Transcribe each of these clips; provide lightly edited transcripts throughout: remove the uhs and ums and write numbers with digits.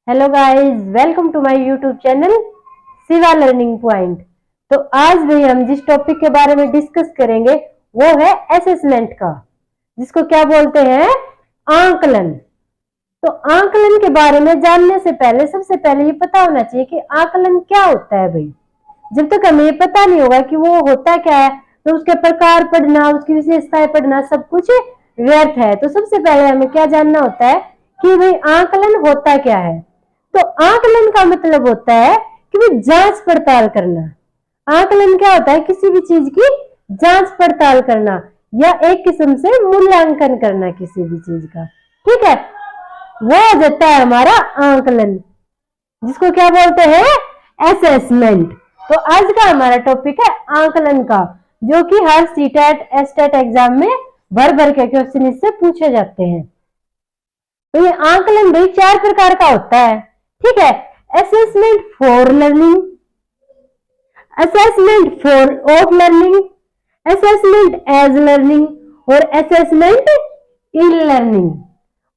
Hello guys, welcome to my YouTube channel Shiva learning point. तो आज भी हम जिस टॉपिक के बारे में डिस्कस करेंगे वो है असेसमेंट का, जिसको क्या बोलते हैं, आंकलन। तो आंकलन के बारे में जानने से पहले सबसे पहले ये पता होना चाहिए कि आंकलन क्या होता है भाई। जब तक हमें ये पता नहीं होगा कि वो होता क्या है तो उसके प्रकार पढ़ना, उसकी विशेषताएं पढ़ना सब कुछ व्यर्थ है। तो सबसे पहले हमें क्या जानना होता है कि भाई आंकलन होता क्या है। तो आंकलन का मतलब होता है कि भाई जांच पड़ताल करना। आंकलन क्या होता है? किसी भी चीज की जांच पड़ताल करना या एक किस्म से मूल्यांकन करना किसी भी चीज का। ठीक है, वो हो जाता है हमारा आंकलन, जिसको क्या बोलते हैं, असेसमेंट। तो आज का हमारा टॉपिक है आंकलन का, जो कि हर सीटेट एस्टेट एग्जाम में भर भर के क्वेश्चन इससे पूछे जाते हैं। तो ये आंकलन भाई 4 प्रकार का होता है। ठीक है, assessment for learning, assessment for of learning, assessment as learning और असेसमेंट इन लर्निंग।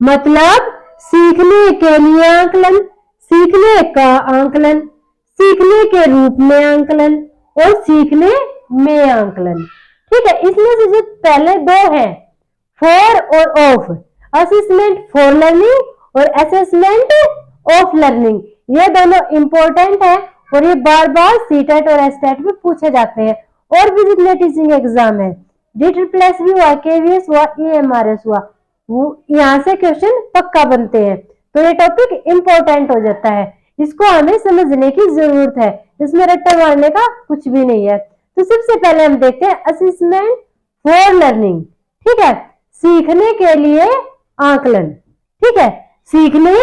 मतलब सीखने के लिए आंकलन, सीखने का आंकलन, सीखने के रूप में आंकलन और सीखने में आंकलन। ठीक है, इसमें से जो पहले दो हैं, फॉर और ऑफ, असेसमेंट फॉर लर्निंग और असेसमेंट ऑफ लर्निंग, ये दोनों इंपॉर्टेंट है और ये बार बार सीटेट और एस्टेट में पूछे जाते हैं। और भी जितने टीचिंग एग्जाम है, DSSS भी हुआ, KVS हुआ, EMRS हुआ, वो यहाँ से क्वेश्चन पक्का बनते हैं। तो ये टॉपिक इंपॉर्टेंट हो जाता है, इसको हमें समझने की जरूरत है, इसमें रट्टा मारने का कुछ भी नहीं है। तो सबसे पहले हम देखते हैं असेसमेंट फॉर लर्निंग। ठीक है, सीखने के लिए आंकलन। ठीक है, सीखने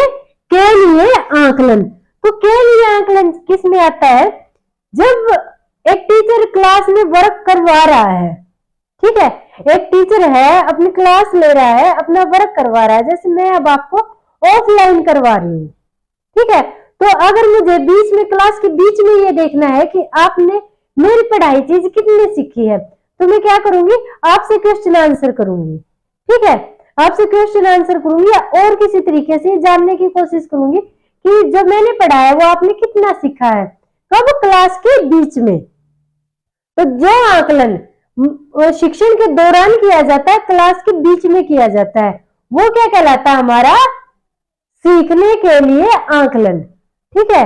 के लिए आंकलन। तो के लिए आंकलन किस में आता है? जब एक टीचर क्लास में वर्क करवा रहा है। ठीक है, एक टीचर है अपनी क्लास ले रहा है, अपना वर्क करवा रहा है, जैसे मैं अब आपको ऑफलाइन करवा रही हूँ। ठीक है, तो अगर मुझे बीच में, क्लास के बीच में ये देखना है कि आपने मेरी पढ़ाई चीज कितनी सीखी है, तो मैं क्या करूंगी, आपसे क्वेश्चन आंसर करूंगी। ठीक है, आपसे क्वेश्चन आंसर करूंगी या और किसी तरीके से जानने की कोशिश करूंगी कि जो मैंने पढ़ा है वो आपने कितना सीखा है, कब? क्लास के बीच में। तो जो आंकलन शिक्षण के दौरान किया जाता है, क्लास के बीच में किया जाता है, वो क्या कहलाता है? हमारा सीखने के लिए आंकलन। ठीक है,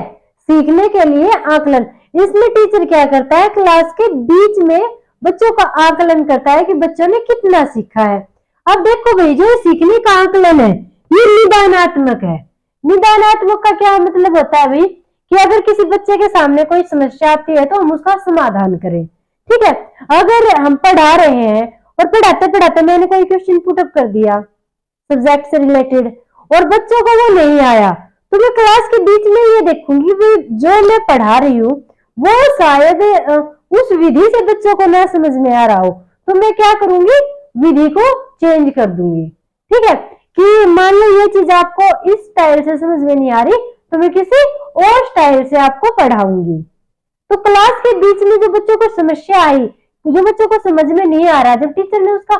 सीखने के लिए आंकलन। इसमें टीचर क्या करता है, क्लास के बीच में बच्चों का आंकलन करता है कि बच्चों ने कितना सीखा है। अब देखो भाई, जो सीखने का आंकलन है ये निदानात्मक है। निदानात्मक का क्या मतलब होता है भाई, कि अगर किसी बच्चे के सामने कोई समस्या आती है तो हम उसका समाधान करें। ठीक है, अगर हम पढ़ा रहे हैं और पढ़ाते पढ़ाते मैंने कोई क्वेश्चन पुटअप कर दिया सब्जेक्ट से रिलेटेड और बच्चों को वो नहीं आया, तो मैं क्लास के बीच में ये देखूंगी भी जो मैं पढ़ा रही हूँ वो शायद उस विधि से बच्चों को ना समझ में आ रहा हो, तो मैं क्या करूंगी, विधि को चेंज कर दूंगी। ठीक है, कि मान लो ये चीज आपको इस स्टाइल से समझ में नहीं आ रही तो मैं किसी और स्टाइल से आपको पढ़ाऊंगी। तो क्लास के बीच में जो बच्चों को समस्या आई, जो बच्चों को समझ में नहीं आ रहा, जब टीचर ने उसका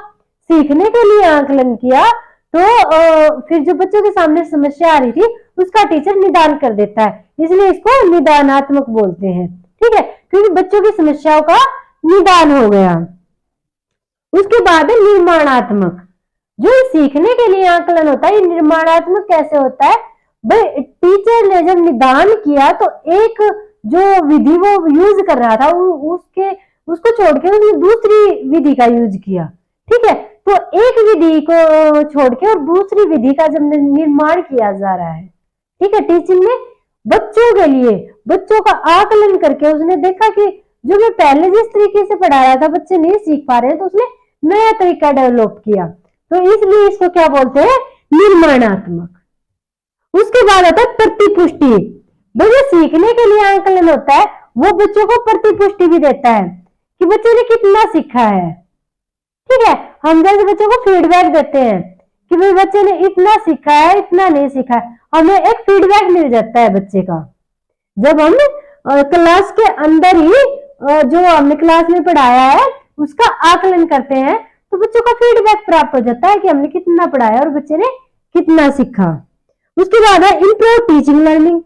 सीखने के लिए आंकलन किया तो फिर जो बच्चों के सामने समस्या आ रही थी उसका टीचर निदान कर देता है, इसलिए इसको निदानात्मक बोलते हैं। ठीक है, क्योंकि बच्चों की समस्याओं का निदान हो गया। उसके बाद है निर्माणात्मक। जो सीखने के लिए आंकलन होता है, ये निर्माणात्मक कैसे होता है भाई? टीचर ने जब निदान किया तो एक जो विधि वो यूज कर रहा था उसको छोड़ के उसने दूसरी विधि का यूज किया। ठीक है, तो एक विधि को छोड़ के और दूसरी विधि का जब निर्माण किया जा रहा है, ठीक है, टीचिंग में बच्चों के लिए, बच्चों का आकलन करके उसने देखा कि जो मैं पहले जिस तरीके से पढ़ा रहा था बच्चे नहीं सीख पा रहे हैं, तो उसने नया तरीका डेवलप किया। तो इसलिए इसको क्या बोलते हैं, निर्माणात्मक। उसके बाद आता है प्रतिपुष्टि। जो सीखने के लिए आंकलन होता है वो बच्चों को प्रतिपुष्टि भी देता है कि बच्चों ने कितना सीखा है। ठीक है, हम जैसे बच्चों को फीडबैक देते हैं कि भाई बच्चे ने इतना सीखा है, इतना नहीं सीखा है, हमें एक फीडबैक मिल जाता है बच्चे का। जब हम क्लास के अंदर ही जो हमने क्लास में पढ़ाया है उसका आकलन करते हैं तो बच्चों का फीडबैक प्राप्त हो जाता है कि हमने कितना पढ़ाया और बच्चे ने कितना सीखा। उसके बाद है इम्प्रूव टीचिंग लर्निंग।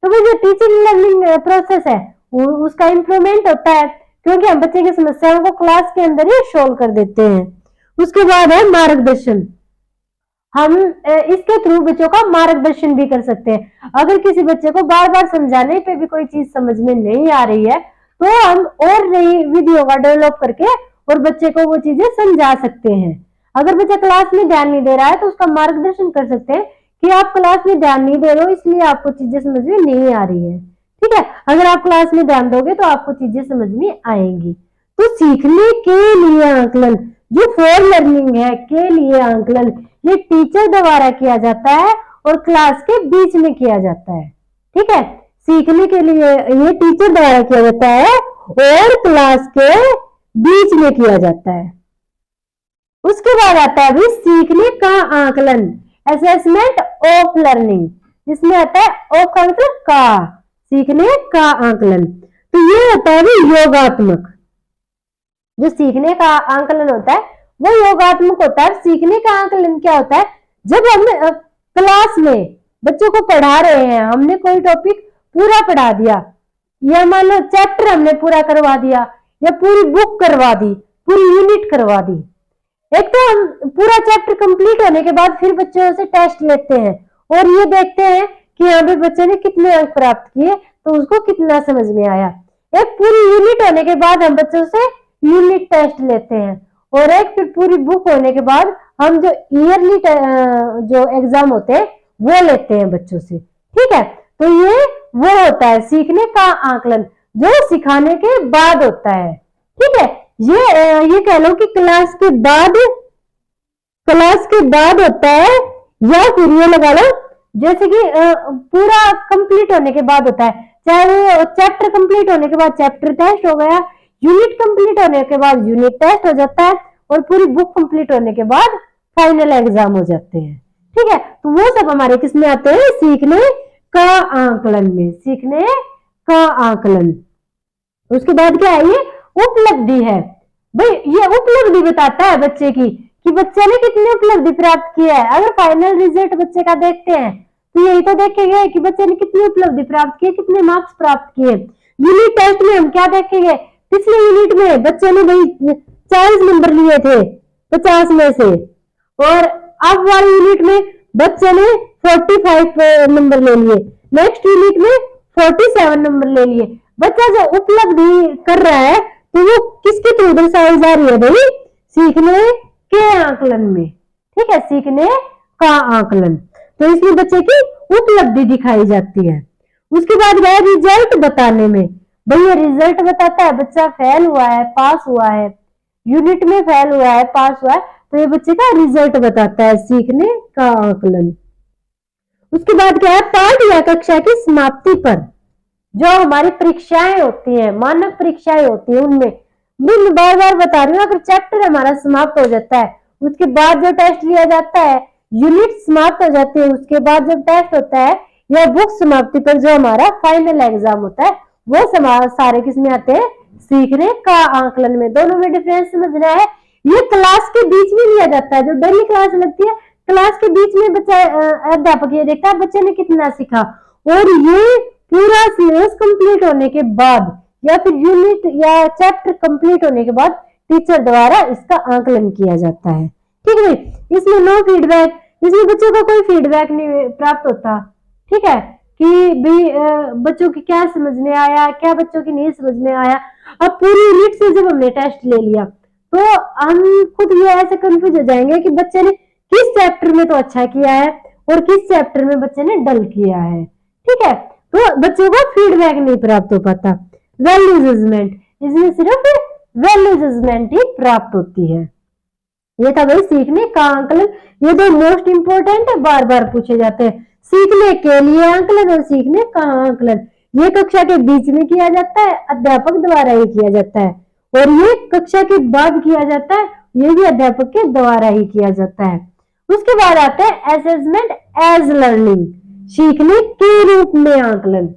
तो वो जो टीचिंग लर्निंग प्रोसेस है उसका इम्प्रूवमेंट होता है, क्योंकि हम बच्चे की समस्याओं को क्लास के अंदर ही सोल्व कर देते हैं। उसके बाद है मार्गदर्शन। हम इसके थ्रू बच्चों का मार्गदर्शन भी कर सकते हैं। अगर किसी बच्चे को बार बार समझाने पे भी कोई चीज समझ में नहीं आ रही है तो हम और नई विधियों का डेवलप करके और बच्चे को वो चीजें समझा सकते हैं। अगर बच्चा क्लास में ध्यान नहीं दे रहा है तो उसका मार्गदर्शन कर सकते हैं कि आप क्लास में ध्यान नहीं दे रहे हो, इसलिए आपको चीजें समझ में नहीं आ रही है। ठीक है, अगर आप क्लास में ध्यान दोगे तो आपको चीजें समझ में आएंगी। तो सीखने के लिए आंकलन, जो फॉर लर्निंग है के लिए आंकलन, ये टीचर द्वारा किया जाता है और क्लास के बीच में किया जाता है। ठीक है, सीखने के लिए ये टीचर द्वारा किया जाता है और क्लास के बीच में किया जाता है। उसके बाद आता है भी सीखने का आंकलन, असेसमेंट ऑफ लर्निंग, जिसमें आता है ऑफ का मतलब का, सीखने का आंकलन। तो ये होता है भी योगात्मक। जो सीखने का आंकलन होता है वो योगात्मक होता है। सीखने का आंकलन क्या होता है, जब हम क्लास में बच्चों को पढ़ा रहे हैं, हमने कोई टॉपिक पूरा पढ़ा दिया या मान लो चैप्टर हमने पूरा करवा दिया या पूरी बुक करवा दी, पूरी यूनिट करवा दी। एक तो हम पूरा चैप्टर कंप्लीट होने के बाद फिर बच्चों से टेस्ट लेते हैं और ये देखते हैं कि यहाँ पे बच्चे ने कितने अंक प्राप्त किए, तो उसको कितना समझ में आया। एक पूरी यूनिट होने के बाद हम बच्चों से यूनिट टेस्ट लेते हैं और एक फिर पूरी बुक होने के बाद हम जो ईयरली जो एग्जाम होते हैं वो लेते हैं बच्चों से। ठीक है, तो ये वो होता है सीखने का आंकलन जो सिखाने के बाद होता है। ठीक है, ये कह लो कि क्लास के बाद होता है, या फिर ये लगा लो जैसे कि पूरा कंप्लीट होने के बाद होता है। चाहे वो चैप्टर कंप्लीट होने के बाद चैप्टर टेस्ट हो गया, यूनिट कंप्लीट होने के बाद यूनिट टेस्ट हो जाता है और पूरी बुक कंप्लीट होने के बाद फाइनल एग्जाम हो जाते हैं। ठीक है, तो वो सब हमारे किस में आते हैं, सीखने का आंकलन में, सीखने का आंकलन। उसके बाद क्या है, ये उपलब्धि है। भाई ये उपलब्धि बताता है बच्चे की कि बच्चे ने कितनी उपलब्धि प्राप्त की है। अगर फाइनल रिजल्ट बच्चे का देखते हैं तो यही तो देखेंगे कि बच्चे ने कितनी उपलब्धि प्राप्त की, कितने मार्क्स प्राप्त किए। यूनिट टेस्ट में हम क्या देखेंगे, पिछले यूनिट में बच्चे ने भाई 40 नंबर लिए थे 50 में से, और अब वाले यूनिट में बच्चे ने 45 नंबर ले लिए, नेक्स्ट यूनिट में 47 नंबर ले लिए। बच्चा जो उपलब्धि कर रहा है तो वो किसके थ्रू दर्शाई जा रही है, भाई सीखने के आंकलन में। ठीक है, सीखने का आंकलन, तो इसमें बच्चे की उपलब्धि दिखाई जाती है। उसके बाद गया रिजल्ट बताने में। भाई ये रिजल्ट बताता है बच्चा फेल हुआ है, पास हुआ है, यूनिट में फेल हुआ है, पास हुआ है, तो ये बच्चे का रिजल्ट बताता है, सीखने का आंकलन। उसके बाद क्या है, पाठ या कक्षा की समाप्ति पर जो हमारी परीक्षाएं होती हैं, मानक परीक्षाएं होती है, उनमें मैं बार बार बता रही हूँ, अगर चैप्टर हमारा समाप्त हो जाता है उसके बाद जो टेस्ट लिया जाता है, यूनिट समाप्त हो जाती है उसके बाद जब टेस्ट होता है, या बुक समाप्ति पर जो हमारा फाइनल एग्जाम होता है, वो सारे किस में आते हैं, सीखने का आंकलन में। दोनों में डिफरेंस समझना है। ये क्लास के बीच में लिया जाता है, जो डेली क्लास लगती है क्लास के बीच में बच्चा अध्यापक ये देखता है बच्चे ने कितना सीखा, और ये पूरा सिलेबस कंप्लीट होने के बाद या फिर यूनिट या चैप्टर कंप्लीट होने के बाद टीचर द्वारा इसका आंकलन किया जाता है। ठीक है, इसमें नो फीडबैक, इसमें बच्चों का कोई फीडबैक नहीं प्राप्त होता। ठीक है, कि भी बच्चों की क्या समझ में आया, क्या बच्चों की नहीं समझ में आया। अब पूरी यूनिट से जब हमने टेस्ट ले लिया तो हम खुद ये ऐसे कंफ्यूज हो जाएंगे कि बच्चे ने किस चैप्टर में तो अच्छा किया है और किस चैप्टर में बच्चे ने डल किया है। ठीक है, तो बच्चों को फीडबैक नहीं प्राप्त हो पाता। वैल्यू जजमेंट, इसमें सिर्फ वैल्यू जजमेंट ही प्राप्त होती है। ये था भाई सीखने का आंकलन। ये दो मोस्ट इंपोर्टेंट है, बार बार पूछे जाते हैं, सीखने के लिए आंकलन और सीखने का आंकलन। ये कक्षा के बीच में किया जाता है, अध्यापक द्वारा ही किया जाता है, और ये कक्षा के बाद किया जाता है, ये भी अध्यापक के द्वारा ही किया जाता है। उसके बाद आता है असेसमेंट एज लर्निंग, सीखने के रूप में आंकलन।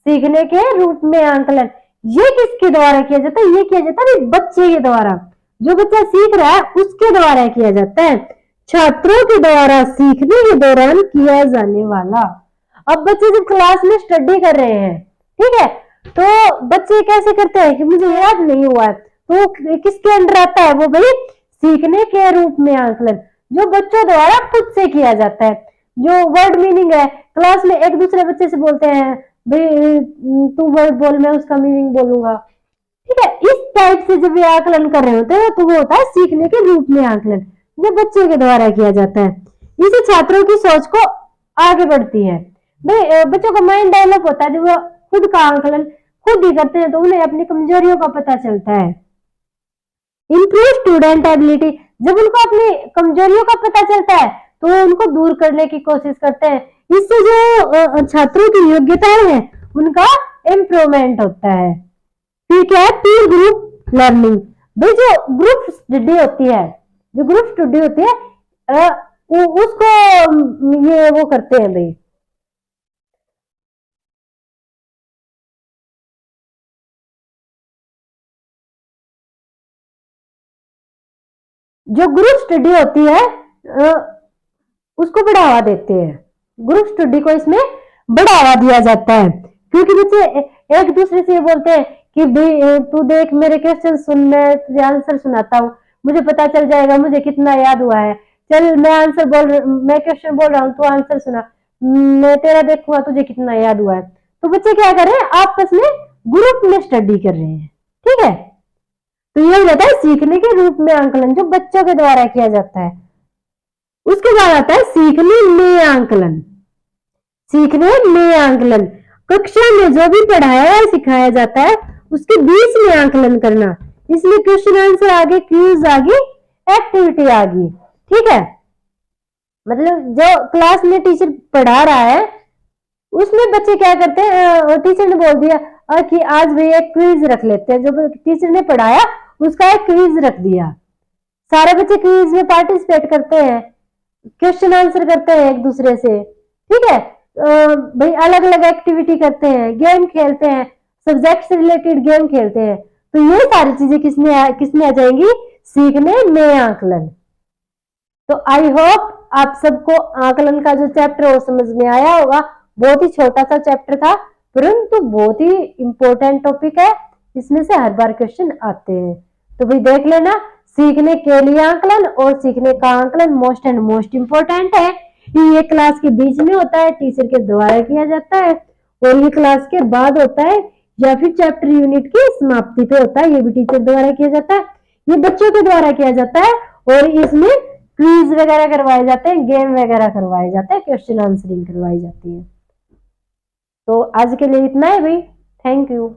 सीखने के रूप में आंकलन ये किसके द्वारा किया जाता है, ये किया जाता है बच्चे के द्वारा, जो बच्चा सीख रहा है उसके द्वारा किया जाता है। छात्रों के द्वारा सीखने के दौरान किया जाने वाला। अब बच्चे जब क्लास में स्टडी कर रहे हैं, ठीक है, तो बच्चे कैसे करते हैं कि मुझे याद नहीं हुआ है, तो किसके अंडर आता है वो भाई, सीखने के रूप में आकलन, जो बच्चों द्वारा खुद से किया जाता है। जो वर्ड मीनिंग है, क्लास में एक दूसरे बच्चे से बोलते हैं भाई तू वर्ड बोल, मैं उसका मीनिंग बोलूंगा, ठीक है, इस टाइप से जब ये आकलन कर रहे होते हैं तो वो होता है सीखने के रूप में आकलन, जो बच्चों के द्वारा किया जाता है। इससे छात्रों की सोच को आगे बढ़ती है। भाई बच्चों का माइंड डेवलप होता है, जब वो खुद का आकलन खुद ही करते हैं तो उन्हें अपनी कमजोरियों का पता चलता है। इंप्रूव स्टूडेंट एबिलिटी, जब उनको अपनी कमजोरियों का पता चलता है तो वो उनको दूर करने की कोशिश करते हैं। इससे जो छात्रों की योग्यताएं हैं उनका इम्प्रूवमेंट होता है। फिर क्या है, पीर ग्रुप लर्निंग। भाई जो ग्रुप स्टडी होती है, जो ग्रुप स्टडी होती है उसको ये वो करते हैं भाई, जो ग्रुप स्टडी होती है उसको बढ़ावा देते हैं। ग्रुप स्टडी को इसमें बढ़ावा दिया जाता है, क्योंकि बच्चे एक दूसरे से ये बोलते हैं कि भाई तू देख मेरे क्वेश्चन सुन, मैं तुझे आंसर सुनाता हूँ, मुझे पता चल जाएगा मुझे कितना याद हुआ है। चल मैं आंसर मैं क्वेश्चन बोल रहा हूँ, तू आंसर सुना, मैं तेरा देखूंगा तुझे कितना याद हुआ है। तो बच्चे क्या कर रहे हैं, आपस में ग्रुप में स्टडी कर रहे हैं, ठीक है। तो ये रहता है सीखने के रूप में आंकलन, जो बच्चों के द्वारा किया जाता है। उसके बाद आता है सीखने में आंकलन। सीखने में आंकलन, कक्षा में जो भी पढ़ाया या सिखाया जाता है उसके बीच में आंकलन करना। इसमें क्वेश्चन आंसर आगे, क्विज आगे, एक्टिविटी आगे, ठीक है। मतलब जो क्लास में टीचर पढ़ा रहा है उसमें बच्चे क्या करते हैं, टीचर ने बोल दिया कि आज भी एक क्विज रख लेते हैं, जो टीचर ने पढ़ाया उसका एक क्विज रख दिया, सारे बच्चे क्विज में पार्टिसिपेट करते हैं, क्वेश्चन आंसर करते हैं एक दूसरे से, ठीक है। भाई अलग अलग एक्टिविटी करते हैं, गेम खेलते हैं, सब्जेक्ट से रिलेटेड गेम खेलते हैं। तो ये सारी चीजें किसमें आ जाएंगी, सीखने में आकलन। तो आई होप आप सबको आकलन का जो चैप्टर है वो समझ में आया होगा। बहुत ही छोटा सा चैप्टर था, परंतु बहुत ही इंपॉर्टेंट टॉपिक है, इसमें से हर बार क्वेश्चन आते हैं। तो भाई देख लेना, सीखने के लिए आकलन और सीखने का आकलन मोस्ट एंड मोस्ट इंपॉर्टेंट है। ये क्लास के बीच में होता है, टीचर के द्वारा किया जाता है, और ये क्लास के बाद होता है या फिर चैप्टर यूनिट की समाप्ति पे होता है, ये भी टीचर द्वारा किया जाता है, ये बच्चों के द्वारा किया जाता है। और इसमें क्विज वगैरह करवाए जाते हैं, गेम वगैरह करवाए जाते हैं, क्वेश्चन आंसरिंग करवाई जाती है। तो आज के लिए इतना है भाई, थैंक यू।